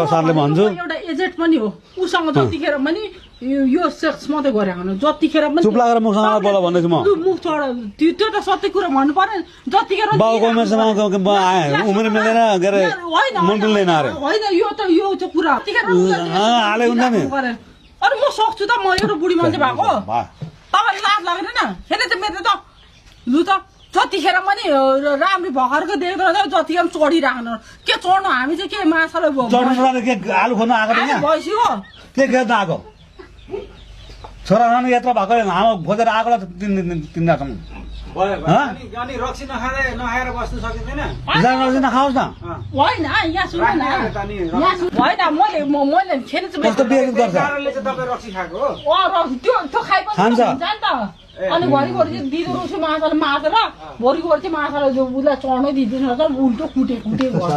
सरले भन्छु एउटा एजेन्ट पनि हो उसँग जतिखेर पनि यो सेक्स मात्रै गरे हुनु जतिखेर पनि चुप लागेर मुखसँग बोल भन्दैछु म मुख छोड त्यो त सत्य कुरा भन्नु पर्यो जतिखेर बाउको उमेरसँग उमेर मिल्दैन के अरे मन मिल्दैन अरे होइन यो चाहिँ कुरा हाले हुन्छ नि अरे म सक्छु त म एउटा बुढी मान्छे भएको तपाईँलाई लाज लाग्दैन हेर्नु त मेरो त लु त जतिखेर पनि राम्रो भर्खरको देख्दैन जतिखेर चढिराख्नु के चढ्नु हामी चाहिँ के माछालाई आलु खोज्नु आएको भैँसी हो के खेल्न आएको छोरा नानी यत्रो भएको हावा खोजेर आएको तिनीहरूसँग अनि रक्सी नखाएर बस्नु सकिँदैन नखाओस् न होइन यहाँ सुन न होइन मैले खेल्नु कस्तो बिहेभ गर्छ रक्सी खाएको त्यो खाइपछि हुन्छ नि त अनि भरिभरि चाहिँ दिदो रुसो माछाले माछेर भरिभरि चाहिँ माछालाई उसलाई चढ्नै दिँदैन उल्टो कुटे गर्छ